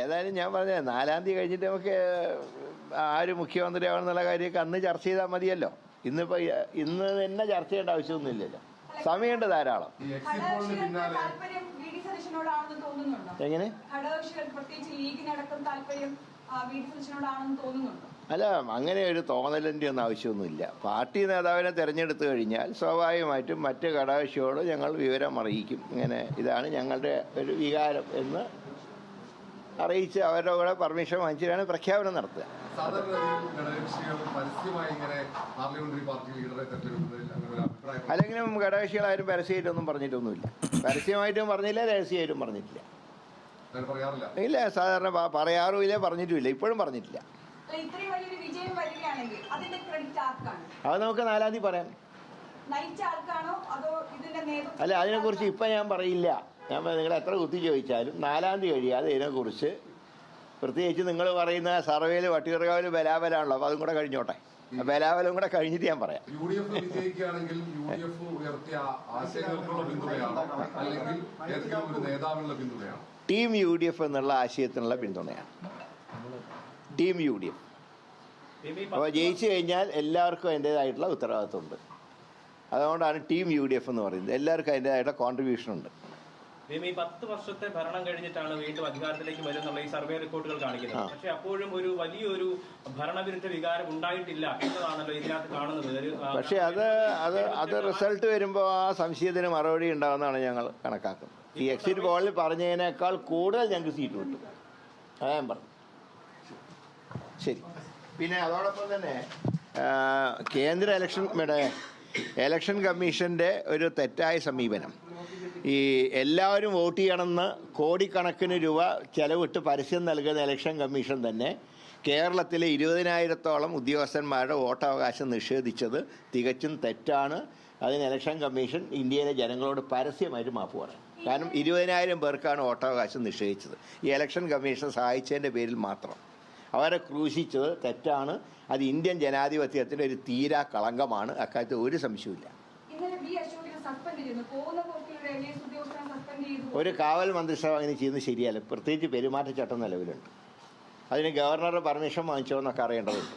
ഏതായാലും ഞാൻ പറഞ്ഞത് 4-ാം തീയതി കഴിഞ്ഞിട്ട് നമുക്ക് ആര് മുഖ്യമന്ത്രിയാവണമെന്നുള്ള കാര്യമൊക്കെ അന്ന് ചർച്ച ചെയ്താൽ മതിയല്ലോ. ഇന്ന് തന്നെ ചർച്ച ചെയ്യേണ്ട ആവശ്യമൊന്നുമില്ലല്ലോ, സമയമുണ്ട് ധാരാളം. എങ്ങനെ? അല്ല, അങ്ങനെ ഒരു തോന്നലിൻ്റെ ഒന്നും ആവശ്യമൊന്നുമില്ല. പാർട്ടി നേതാവിനെ തിരഞ്ഞെടുത്തു കഴിഞ്ഞാൽ സ്വാഭാവികമായിട്ടും മറ്റ് ഘടകകക്ഷിയോട് ഞങ്ങൾ വിവരം അറിയിക്കും, ഇങ്ങനെ ഇതാണ് ഞങ്ങളുടെ ഒരു വികാരം എന്ന് അറിയിച്ച് അവരുടെ കൂടെ പെർമിഷൻ വാങ്ങിച്ചിട്ടാണ് പ്രഖ്യാപനം നടത്തുക. അല്ലെങ്കിലും ഘടകകക്ഷികളാരും പരസ്യമായിട്ടൊന്നും പറഞ്ഞിട്ടൊന്നുമില്ല. പരസ്യമായിട്ടും പറഞ്ഞില്ല, രഹസ്യമായിട്ടും പറഞ്ഞിട്ടില്ല. ഇല്ല, സാധാരണ പറയാറുമില്ല, പറഞ്ഞിട്ടുമില്ല, ഇപ്പോഴും പറഞ്ഞിട്ടില്ല. അത് നമുക്ക് 4-ാം തീയതി പറയാം. അല്ല, അതിനെക്കുറിച്ച് ഇപ്പം ഞാൻ പറയില്ല. ഞാൻ നിങ്ങൾ എത്ര കുത്തി ചോദിച്ചാലും 4-ാം തീയതി കഴിയാതെ ഇതിനെക്കുറിച്ച്, പ്രത്യേകിച്ച് നിങ്ങൾ പറയുന്ന സർവേയിൽ വട്ടിയൂർക്കാവിൽ ബലാബലാണല്ലോ, അപ്പോൾ അതും കൂടെ കഴിഞ്ഞോട്ടെ. ബലാബലം കൂടെ കഴിഞ്ഞിട്ട് ഞാൻ പറയാം. ടീം UDF എന്നുള്ള ആശയത്തിനുള്ള പിന്തുണയാണ്. Team UDF. അപ്പോൾ ജയിച്ചു കഴിഞ്ഞാൽ എല്ലാവർക്കും അതിൻ്റേതായിട്ടുള്ള ഉത്തരവാദിത്വമുണ്ട്. അതുകൊണ്ടാണ് ടീം UDF എന്ന് പറയുന്നത്. എല്ലാവർക്കും അതിൻ്റേതായിട്ടുള്ള കോൺട്രിബ്യൂഷൻ ഉണ്ട്. ഈ 10 വർഷത്തെ ഭരണം കഴിഞ്ഞിട്ടാണ് വീണ്ടും അധികാരത്തിലേക്ക് വരുന്നുള്ള ഈ സർവേ റിപ്പോർട്ടുകൾ കാണിക്കുന്നത്. പക്ഷെ അപ്പോഴും ഒരു വലിയൊരു ഭരണവിരുദ്ധ വികാരം ഉണ്ടായിട്ടില്ല എന്നതാണല്ലോ ഇതിനകത്ത് കാണുന്നത്. പക്ഷെ അത് റിസൾട്ട് വരുമ്പോൾ ആ സംശയത്തിന് മറുപടി ഉണ്ടാവുമെന്നാണ് ഞങ്ങൾ കണക്കാക്കുന്നത്. ഈ എക്സിറ്റ് പോളിൽ പറഞ്ഞതിനേക്കാൾ കൂടുതൽ ഞങ്ങൾക്ക് സീറ്റ് കിട്ടും, അതാ ഞാൻ പറഞ്ഞു. ശരി. പിന്നെ അതോടൊപ്പം തന്നെ കേന്ദ്ര ഇലക്ഷൻ കമ്മീഷൻ്റെ ഒരു തെറ്റായ സമീപനം, ഈ എല്ലാവരും വോട്ട് ചെയ്യണമെന്ന് കോടിക്കണക്കിന് രൂപ ചെലവിട്ട് പരസ്യം നൽകുന്ന ഇലക്ഷൻ കമ്മീഷൻ തന്നെ കേരളത്തിലെ 20,000-ഓളം ഉദ്യോഗസ്ഥന്മാരുടെ വോട്ടവകാശം നിഷേധിച്ചത് തികച്ചും തെറ്റാണ്. അതിന് ഇലക്ഷൻ കമ്മീഷൻ ഇന്ത്യയിലെ ജനങ്ങളോട് പരസ്യമായിട്ട് മാപ്പ് പറയണം. കാരണം 20,000 പേർക്കാണ് വോട്ടവകാശം നിഷേധിച്ചത് ഈ ഇലക്ഷൻ കമ്മീഷൻ സഹായിച്ചതിൻ്റെ പേരിൽ മാത്രം. അവരെ ക്രൂശിച്ചത് തെറ്റാണ്. അത് ഇന്ത്യൻ ജനാധിപത്യത്തിൻ്റെ ഒരു തീരാ കളങ്കമാണ്. അക്കാര്യത്തിൽ ഒരു സംശയമില്ല. ഒരു കാവൽ മന്ത്രിസഭ അങ്ങനെ ചെയ്യുന്നത് ശരിയല്ല. പ്രത്യേകിച്ച് പെരുമാറ്റച്ചട്ടം നിലവിലുണ്ട്. അതിന് ഗവർണറുടെ പെർമിഷൻ വാങ്ങിച്ചോ എന്നൊക്കെ അറിയേണ്ടതുണ്ട്.